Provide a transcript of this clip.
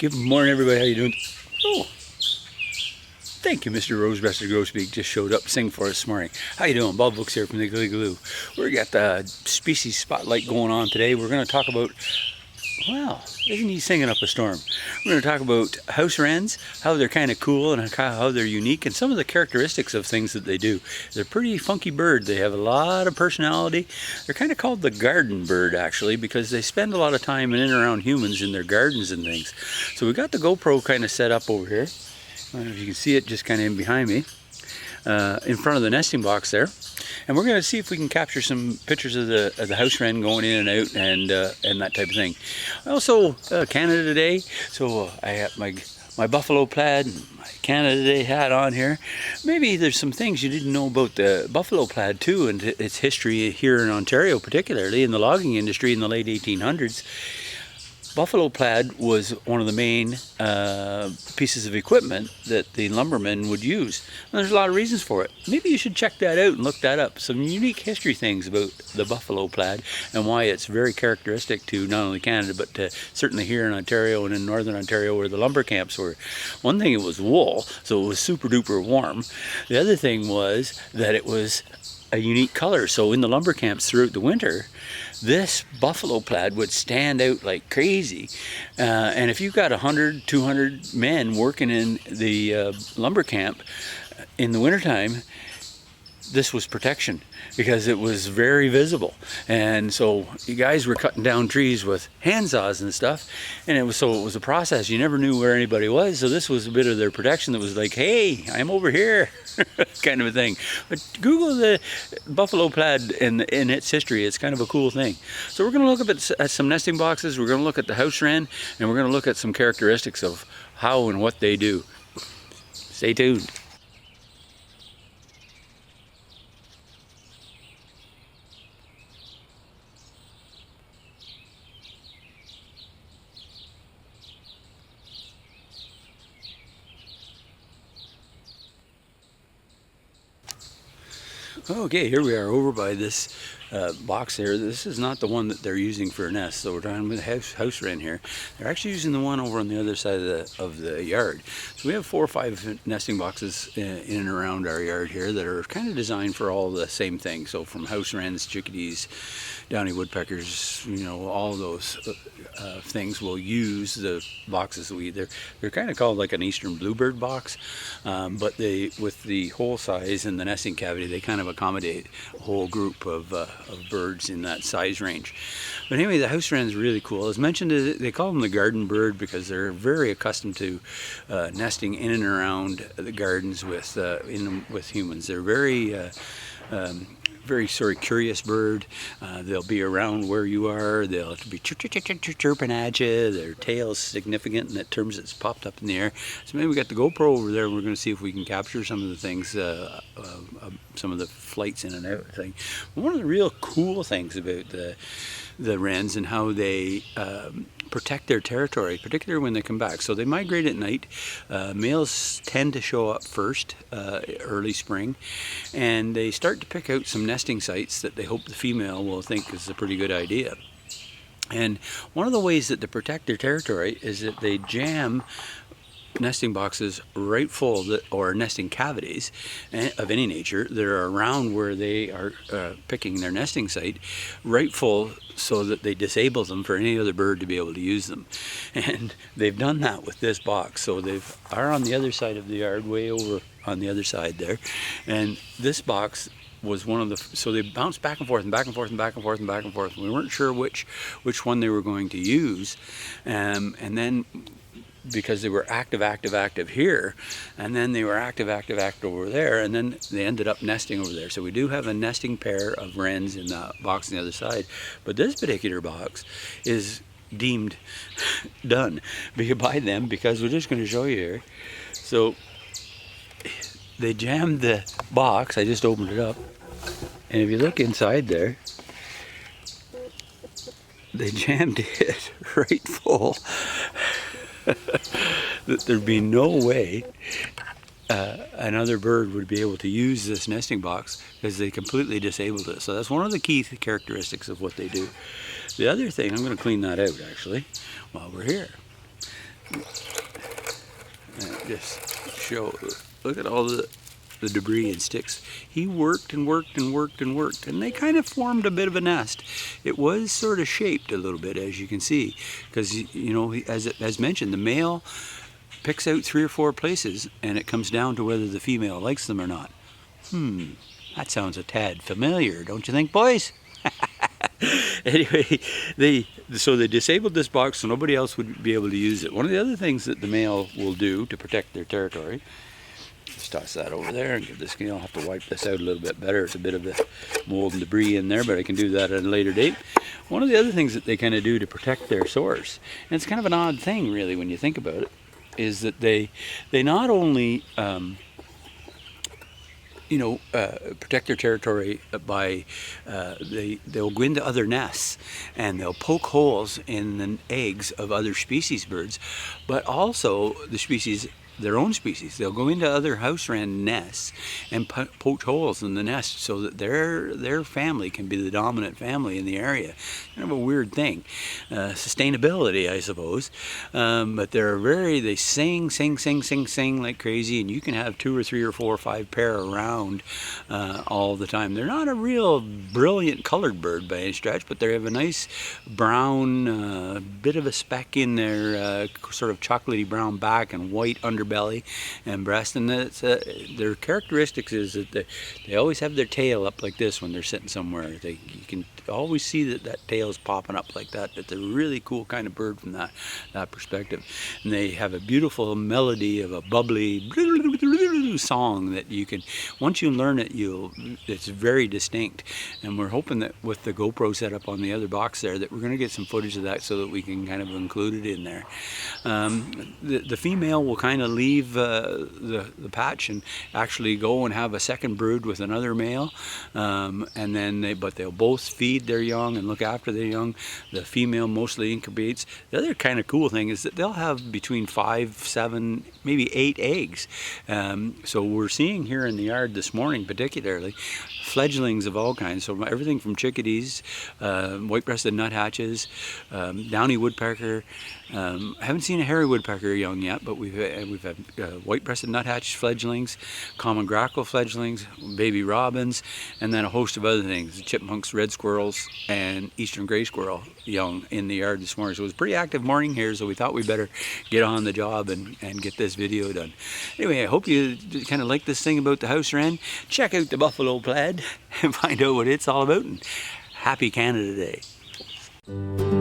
Good morning, everybody. How you doing? Oh, thank you, Mr. Rosebreasted Grosbeak just showed up to sing for us this morning. How you doing? Bob Books here from the Glee Glue. We got the species spotlight going on today. We're going to talk about, well, isn't he singing up a storm? We're going to talk about house wrens, how they're kind of cool and how they're unique, and some of the characteristics of things that they do. They're a pretty funky bird. They have a lot of personality. They're kind of called the garden bird, actually, because they spend a lot of time in and around humans in their gardens and things. So we got the GoPro kind of set up over here. I don't know if you can see it just kind of in behind me, in front of the nesting box there. And we're going to see if we can capture some pictures of the house wren going in and out and that type of thing. Also, Canada Day, so I have my buffalo plaid and my Canada Day hat on here. Maybe there's some things you didn't know about the buffalo plaid too, and its history here in Ontario, particularly in the logging industry in the late 1800s. Buffalo plaid was one of the main pieces of equipment that the lumbermen would use. And there's a lot of reasons for it. Maybe you should check that out and look that up. Some unique history things about the buffalo plaid and why it's very characteristic to not only Canada, but certainly here in Ontario and in northern Ontario where the lumber camps were. One thing, it was wool, so it was super duper warm. The other thing was that it was a unique color. So in the lumber camps throughout the winter, this buffalo plaid would stand out like crazy. And if you've got 100, 200 men working in the lumber camp in the wintertime, this was protection because it was very visible. And so you guys were cutting down trees with handsaws and stuff, and it was a process. You never knew where anybody was, so this was a bit of their protection that was like, hey, I'm over here, kind of a thing. But Google the buffalo plaid in its history. It's kind of a cool thing. So we're going to look at some nesting boxes, we're going to look at the house wren, and we're going to look at some characteristics of how and what they do. Stay tuned. Okay, here we are over by this box here. This is not the one that they're using for a nest, so we're talking about the house wren here. They're actually using the one over on the other side of the yard. So we have 4 or 5 nesting boxes in and around our yard here that are kind of designed for all the same things. So from house wrens, chickadees, downy woodpeckers, you know, all those things will use the boxes. They're kind of called like an eastern bluebird box, but with the hole size and the nesting cavity, they kind of accommodate a whole group of birds in that size range. But anyway, the house wren is really cool. As mentioned, they call them the garden bird because they're very accustomed to nesting in and around the gardens with humans. They're very sort of curious bird. They'll be around where you are. They'll be chirping at you. Their tail's significant in that terms it's popped up in the air. So maybe we got the GoPro over there. We're going to see if we can capture some of the things, some of the flights in and out thing. One of the real cool things about the wrens and how they protect their territory, particularly when they come back. So they migrate at night. Males tend to show up first, early spring, and they start to pick out some nesting sites that they hope the female will think is a pretty good idea. And one of the ways that they protect their territory is that they jam nesting boxes right full, or nesting cavities of any nature that are around where they are picking their nesting site, right full, so that they disable them for any other bird to be able to use them. And they've done that with this box. So they are on the other side of the yard, way over on the other side there, and this box was one of the, so they bounced back and forth and back and forth and back and forth and back and forth. We weren't sure which one they were going to use, and then because they were active here, and then they were active over there, and then they ended up nesting over there. So we do have a nesting pair of wrens in the box on the other side, but this particular box is deemed done by them because we're just going to show you here. So they jammed the box. I just opened it up, and if you look inside there, they jammed it right full. That there'd be no way another bird would be able to use this nesting box because they completely disabled it. So that's one of the key characteristics of what they do. The other thing, I'm going to clean that out actually while we're here. just show. Look at all the debris and sticks. He worked and worked and worked and worked, and they kind of formed a bit of a nest. It was sort of shaped a little bit, as you can see, because, you know, as mentioned, the male picks out 3 or 4 places, and it comes down to whether the female likes them or not. That sounds a tad familiar, don't you think, boys? Anyway, so they disabled this box so nobody else would be able to use it. One of the other things that the male will do to protect their territory, just toss that over there and give this, I'll have to wipe this out a little bit better. It's a bit of the mold and debris in there, but I can do that at a later date. One of the other things that they kind of do to protect their source, and it's kind of an odd thing really when you think about it, is that they not only protect their territory by they'll go into other nests and they'll poke holes in the eggs of other species birds, but also their own species. They'll go into other house wren nests and poke holes in the nest so that their family can be the dominant family in the area. Kind of a weird thing. Sustainability, I suppose. But they sing like crazy, and you can have 2 or 3 or 4 or 5 pair around all the time. They're not a real brilliant colored bird by any stretch, but they have a nice brown, bit of a speck in their sort of chocolatey brown back and white underbelly and breast, and their characteristics is that they always have their tail up like this when they're sitting somewhere. You can always see that tail is popping up like that. It's a really cool kind of bird from that perspective, and they have a beautiful melody of a bubbly song that you can, once you learn it, it's very distinct. And we're hoping that with the GoPro set up on the other box there, that we're going to get some footage of that so that we can kind of include it in there. The female will kind of leave the patch and actually go and have a second brood with another male, and then they'll both feed their young and look after their young. The female mostly incubates. The other kind of cool thing is that they'll have between 5, 7, maybe 8 eggs. So we're seeing here in the yard this morning particularly fledglings of all kinds, so everything from chickadees, white-breasted nuthatches, downy woodpecker. I haven't seen a hairy woodpecker young yet, but we've had white-breasted nuthatch fledglings, common grackle fledglings, baby robins, and then a host of other things, chipmunks, red squirrels, and eastern gray squirrel young in the yard this morning. So it was a pretty active morning here, so we thought we'd better get on the job and get this video done. Anyway, I hope you kind of like this thing about the house wren. Check out the buffalo plaid and find out what it's all about, and happy Canada Day.